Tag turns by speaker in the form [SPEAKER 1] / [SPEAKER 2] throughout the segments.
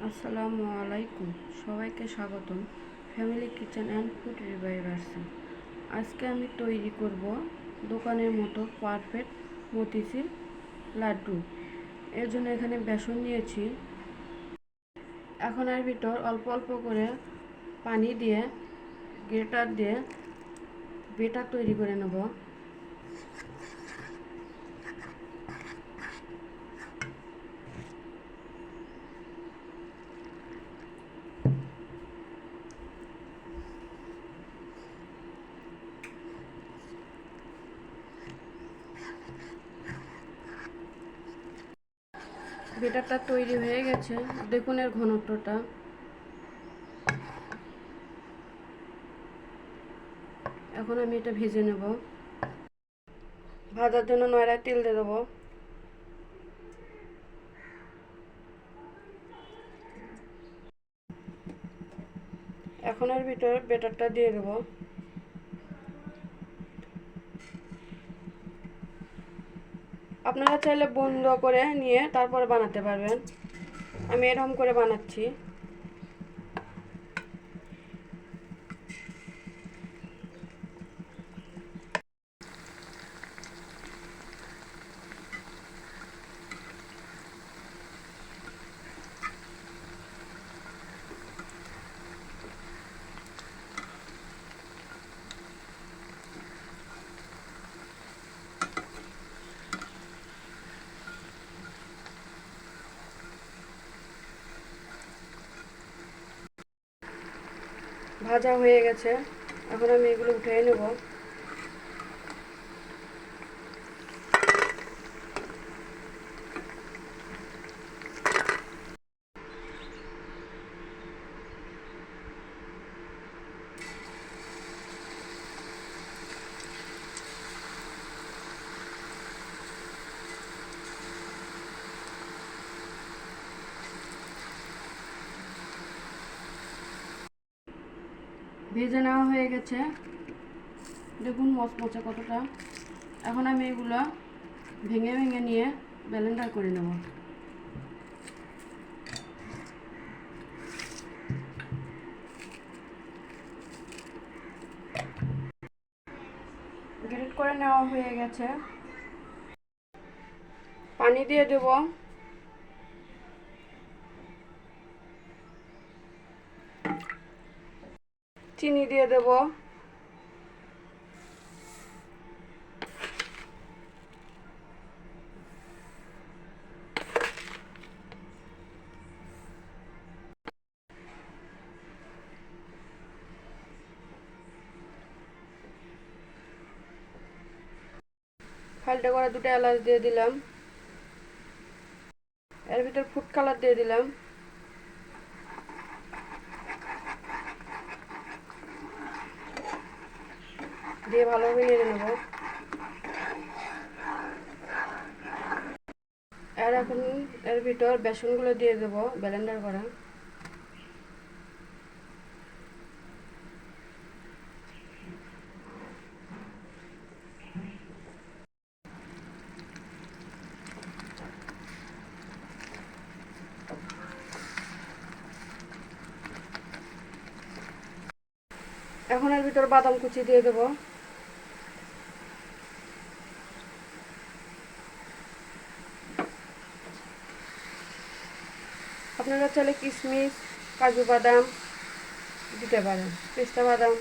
[SPEAKER 1] আসসালামু আলাইকুম, সবাইকে স্বাগতম ফ্যামিলি কিচেন অ্যান্ড ফুড রিভাইভার্সে। আজকে আমি তৈরি করব দোকানের মতো পারফেক্ট মতিচুর লাড্ডু। এর জন্য এখানে বেসন নিয়েছি। এখন এর ভিতর অল্প অল্প করে পানি দিয়ে গ্রেটার দিয়ে বেটার তৈরি করে নেব। বেটারটা তৈরি হয়ে গেছে, দেখুন এর ঘনত্বটা। এখন আমি এটা ভেজে নেব। ভাজার জন্য নয়ড়ায় তেল দিয়ে দেবো। এখন এর ভিতর বেটারটা দিয়ে দেবো। আপনারা চাইলে বন্ধ করে নিয়ে তারপরে বানাতে পারবেন। আমি এরকম করে বানাচ্ছি। ভাজা হয়ে গেছে, এখন আমি এগুলো উঠিয়ে নেব। ভেজে নেওয়া হয়ে গেছে, দেখুন মচমচে কতটা। এখন আমি এগুলো ভেঙে ভেঙে নিয়ে ব্লেন্ডার করে নেব। গ্রেট করে নেওয়া হয়ে গেছে, পানি দিয়ে দেব। চিনি দিয়ে দেব। ফালটা করে দুটো এলাচ দিয়ে দিলাম। এর ভিতর ফুড কালার দিয়ে দিলাম। দিয়ে ভালোভাবে নেড়ে নেব। আর এখন এর ভিতর বেসনগুলো দিয়ে দেব ব্লেন্ডার করা। এখন এর ভিতর বাদাম কুচি দিয়ে দেব। আপনারা চাইলে কিশমিশ, কাজু বাদাম দিতে পারেন, পেস্তা বাদাম।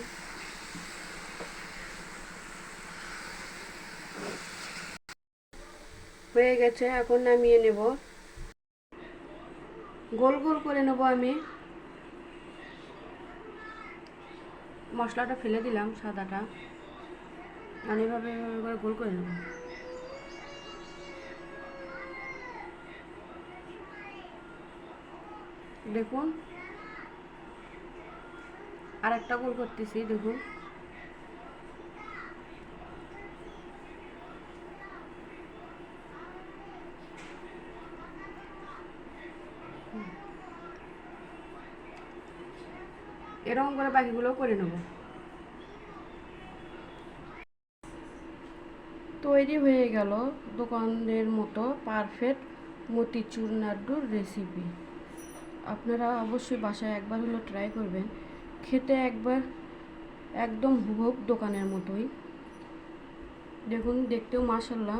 [SPEAKER 1] হয়ে গেছে, এখন নামিয়ে নেব। গোল গোল করে নেব আমি। মশলাটা ফেলে দিলাম, সাদাটা। আর এভাবে করে গোল করে নেব। দেখুন আর একটা গোল করতেছি, দেখুন। এরকম করে বাকিগুলো করে নেব। তৈরি হয়ে গেল দোকানের মতো পারফেক্ট মতিচুর লাড্ডুর রেসিপি। আপনারা অবশ্যই বাসায় একবার হলো ট্রাই করবেন। খেতে একদম হুবহু দোকানের মতোই। দেখুন, দেখতেও মাশাআল্লাহ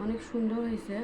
[SPEAKER 1] অনেক সুন্দর হয়েছে।